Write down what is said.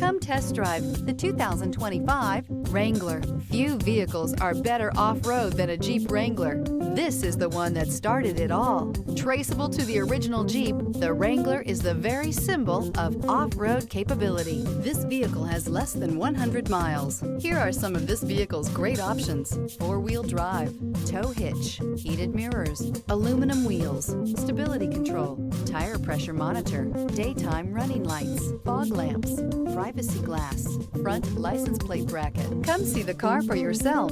Come test drive the 2025 Wrangler. Few vehicles are better off-road than a Jeep Wrangler. This is the one that started it all. Traceable to the original Jeep, the Wrangler is the very symbol of off-road capability. This vehicle has less than 100 miles. Here are some of this vehicle's great options: four-wheel drive, tow hitch, heated mirrors, aluminum wheels, stability control, tire pressure monitor, daytime running lights, fog lamps, privacy glass, front license plate bracket. Come see the car for yourself.